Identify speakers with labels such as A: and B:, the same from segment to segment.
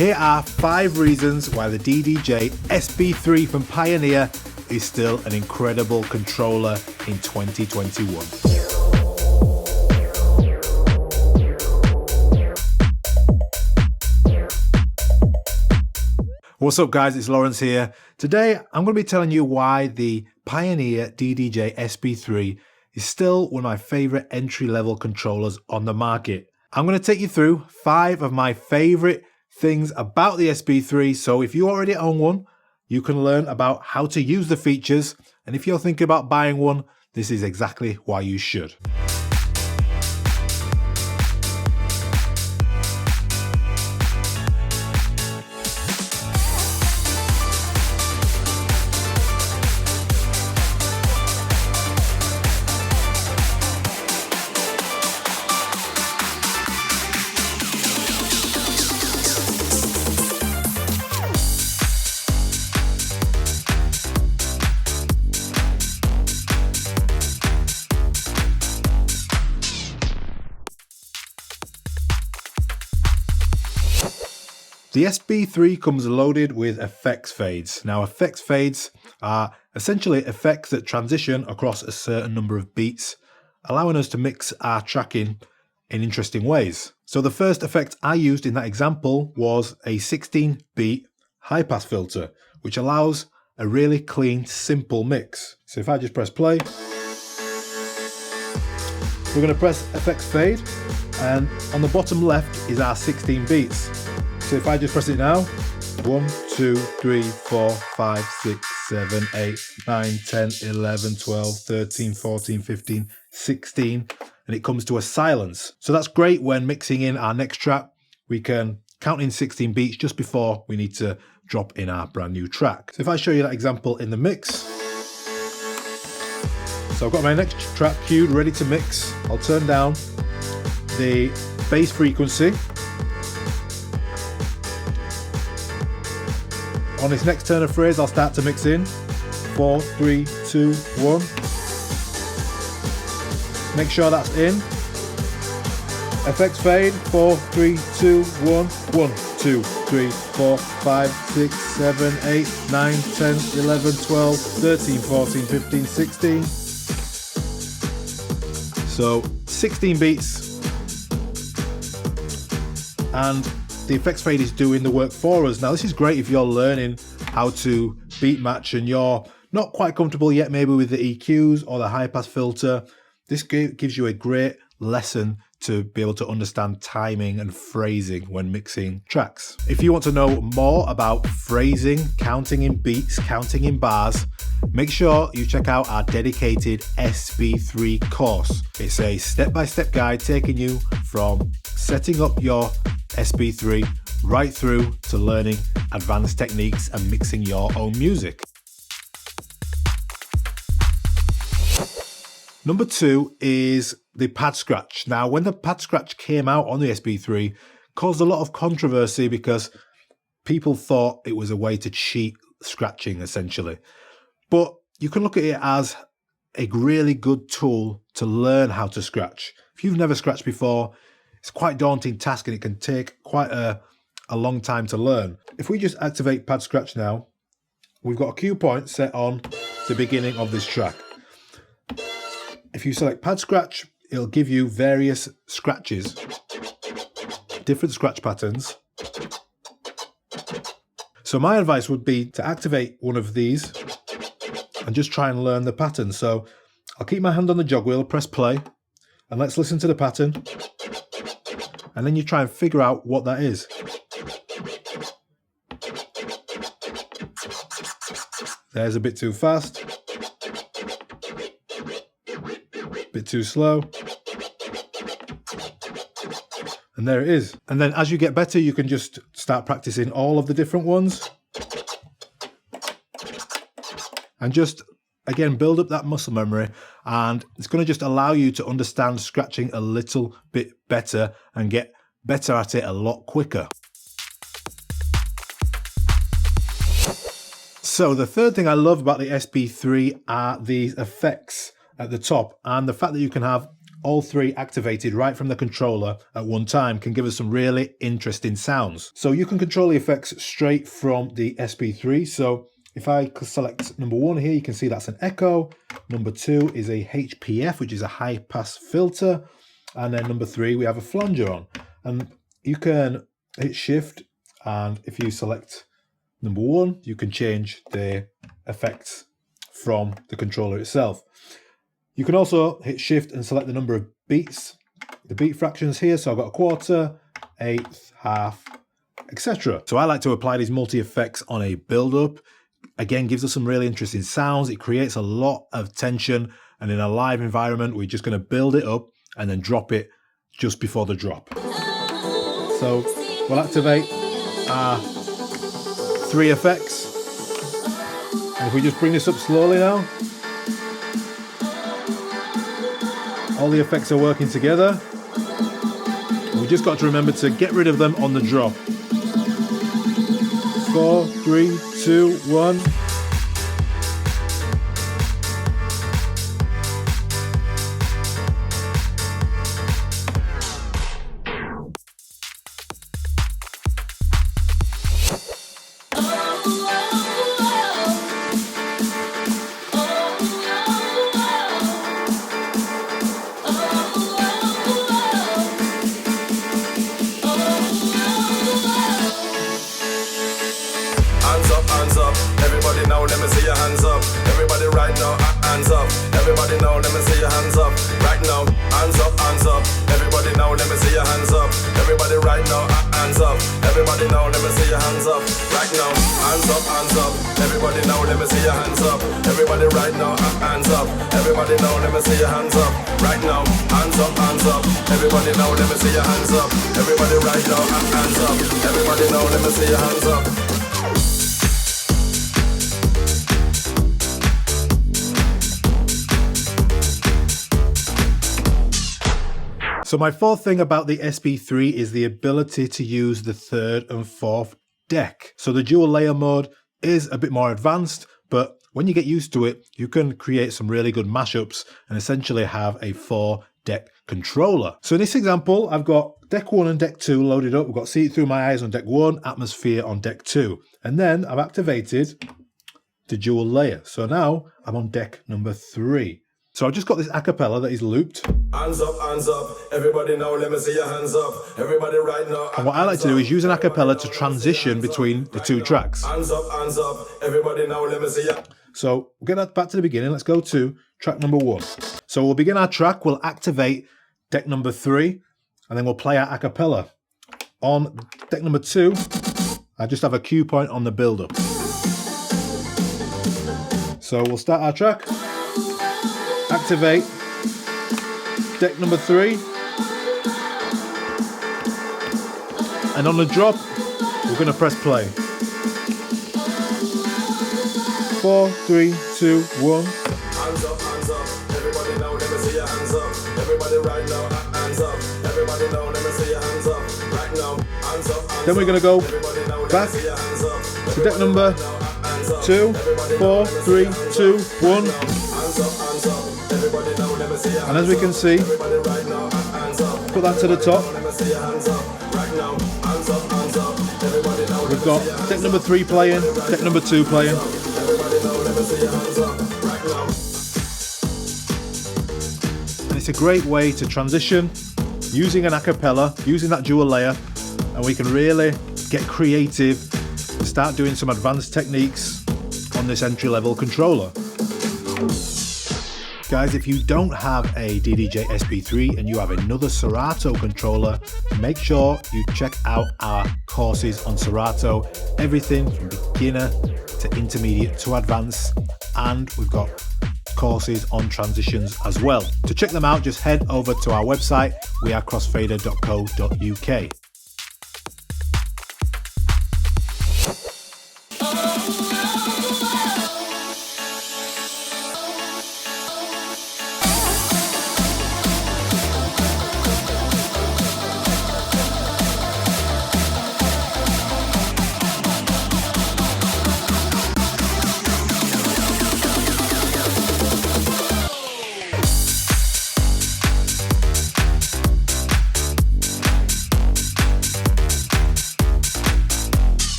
A: Here are 5 reasons why the DDJ-SB3 from Pioneer is still an incredible controller in 2021. What's up guys, it's Lawrence here. Today I'm going to be telling you why the Pioneer DDJ-SB3 is still one of my favourite entry-level controllers on the market. I'm going to take you through 5 of my favourite things about the SB3, so if you already own one, you can learn about how to use the features, and if you're thinking about buying one, this is exactly why you should. The SB3 comes loaded with effects fades. Now, effects fades are essentially effects that transition across a certain number of beats, allowing us to mix our tracking in interesting ways. So the first effect I used in that example was a 16-beat high-pass filter, which allows a really clean, simple mix. So if I just press play, we're going to press effects fade, and on the bottom left is our 16 beats. So if I just press it now, 1, 2, 3, 4, 5, 6, 7, 8, 9, 10, 11, 12, 13, 14, 15, 16, and it comes to a silence. So that's great when mixing in our next track. We can count in 16 beats just before we need to drop in our brand new track. So if I show you that example in the mix. So I've got my next track queued, ready to mix. I'll turn down the bass frequency. On this next turn of phrase, I'll start to mix in. 4, 3, 2, 1. Make sure that's in. Effects fade. 4, 3, 2, 1. 1, 2, 3, 4, 5, 6, 7, 8, 9, 10, 11, 12, 13, 14, 15, 16. So 16 beats. And the effects fade is doing the work for us. Now this is great if you're learning how to beat match and you're not quite comfortable yet maybe with the EQs or the high pass filter. This gives you a great lesson to be able to understand timing and phrasing when mixing tracks. If you want to know more about phrasing, counting in beats, counting in bars, make sure you check out our dedicated SB3 course. It's a step-by-step guide taking you from setting up your SB3 right through to learning advanced techniques and mixing your own music. Number 2 is the pad scratch. Now, when the pad scratch came out on the SB3, caused a lot of controversy because people thought it was a way to cheat scratching essentially. But you can look at it as a really good tool to learn how to scratch. If you've never scratched before, it's quite a daunting task and it can take quite a long time to learn. If we just activate pad scratch now, we've got a cue point set on the beginning of this track. If you select pad scratch, it'll give you various scratches, different scratch patterns. So my advice would be to activate one of these and just try and learn the pattern. So I'll keep my hand on the jog wheel, press play, and let's listen to the pattern. And then you try and figure out what that is. There's a bit too fast. Bit too slow. And there it is. And then as you get better, you can just start practicing all of the different ones. And just, again, build up that muscle memory. And it's going to just allow you to understand scratching a little bit better and get better at it a lot quicker. So the third thing I love about the SB3 are these effects at the top and the fact that you can have all three activated right from the controller at one time can give us some really interesting sounds. So you can control the effects straight from the SB3. So if I select number 1 here, you can see that's an echo. Number 2 is a HPF, which is a high pass filter. And then number 3, we have a flanger on. And you can hit shift, and if you select number 1, you can change the effects from the controller itself. You can also hit shift and select the number of beats, the beat fractions here. So I've got a quarter, eighth, half, etc. So I like to apply these multi-effects on a build-up. Again, gives us some really interesting sounds. It creates a lot of tension, and in a live environment, we're just going to build it up and then drop it just before the drop. So we'll activate our 3 effects. And if we just bring this up slowly now, all the effects are working together. We just got to remember to get rid of them on the drop. 4, 3, 2, 1.
B: Hands up, everybody now, let me see your hands up. Everybody right now, hands up. Everybody now, let me see your hands up. Right now, hands up, hands up. Everybody now, let me see your hands up. Everybody right now, hands up. Everybody now, let me see your hands up. Right now, hands up, hands up. Everybody now, let me see your hands up. Everybody right now, hands up. Everybody now, let me see your hands up. Right now, hands up, hands up. Everybody now, let me see your hands up. Everybody right now, hands up. Everybody now, let me see your hands up.
A: So my fourth thing about the SB3 is the ability to use the 3rd and 4th deck. So the dual layer mode is a bit more advanced, but when you get used to it, you can create some really good mashups and essentially have a 4-deck controller. So in this example, I've got deck 1 and deck 2 loaded up. We've got See It Through My Eyes on deck 1, Atmosphere on deck 2. And then I've activated the dual layer. So now I'm on deck number 3. So I've just got this acapella that is looped.
B: Hands up, everybody now, let me see your hands up. Everybody right now.
A: And what I like to do is use an acapella to transition between the 2 tracks.
B: Hands up, everybody now, let me see you.
A: So we'll get that back to the beginning. Let's go to track number 1. So we'll begin our track, we'll activate deck number 3, and then we'll play our acapella. On deck number 2, I just have a cue point on the build-up. So we'll start our track. Activate deck number 3, and on the drop we're going to press play. 4, 3, 2, 1.
B: Hands up, everybody now, let me see your hands up. Everybody right now, hands up. Everybody now, let me see your hands up. Right now, hands up.
A: Then we're going to go back to deck number 2, 4, 3, 2, 1. And as we can see, put that to the top. We've got deck number 3 playing, deck number 2 playing. And it's a great way to transition using an acapella, using that dual layer, and we can really get creative and start doing some advanced techniques on this entry-level controller. Guys, if you don't have a DDJ-SB3 and you have another Serato controller, make sure you check out our courses on Serato. Everything from beginner to intermediate to advanced, and we've got courses on transitions as well. To check them out, just head over to our website, wearecrossfader.co.uk.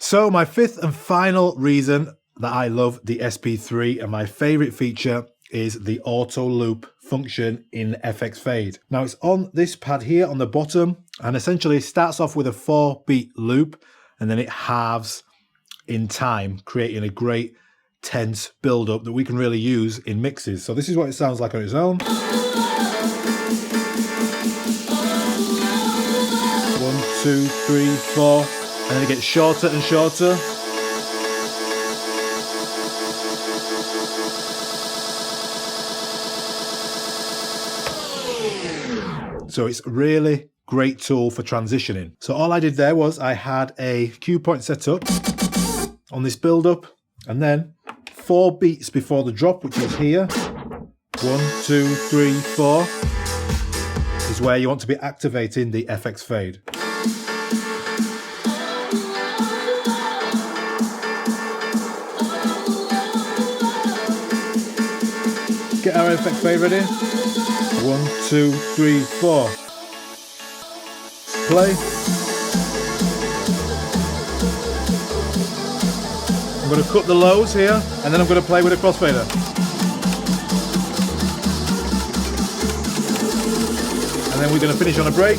A: So my fifth and final reason that I love the SB3 and my favorite feature is the auto loop function in FX Fade. Now it's on this pad here on the bottom and essentially starts off with a 4-beat loop and then it halves in time, creating a great tense build up that we can really use in mixes. So this is what it sounds like on its own. 1, 2, 3, 4, and then it gets shorter and shorter. So it's really great tool for transitioning. So all I did there was I had a cue point set up on this build up and then 4 beats before the drop, which is here. 1, 2, 3, 4 is where you want to be activating the FX Fade. Get our FX Fade ready. 1, 2, 3, 4. Play. I'm going to cut the lows here, and then I'm going to play with a crossfader. And then we're going to finish on a break.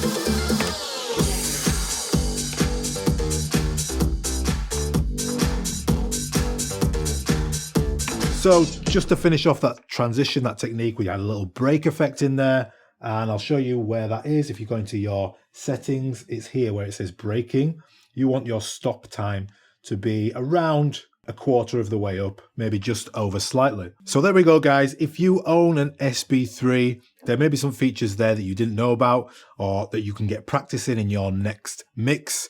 A: So just to finish off that transition, that technique, we had a little break effect in there, and I'll show you where that is. If you go into your settings, it's here where it says breaking. You want your stop time to be around a quarter of the way up, maybe just over slightly. So there we go, guys. If you own an SB3, there may be some features there that you didn't know about or that you can get practicing in your next mix.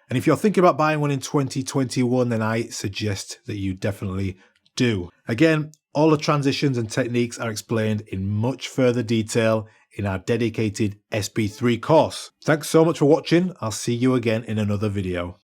A: And if you're thinking about buying one in 2021, then I suggest that you definitely do. Again, all the transitions and techniques are explained in much further detail in our dedicated SB3 course. Thanks so much for watching. I'll see you again in another video.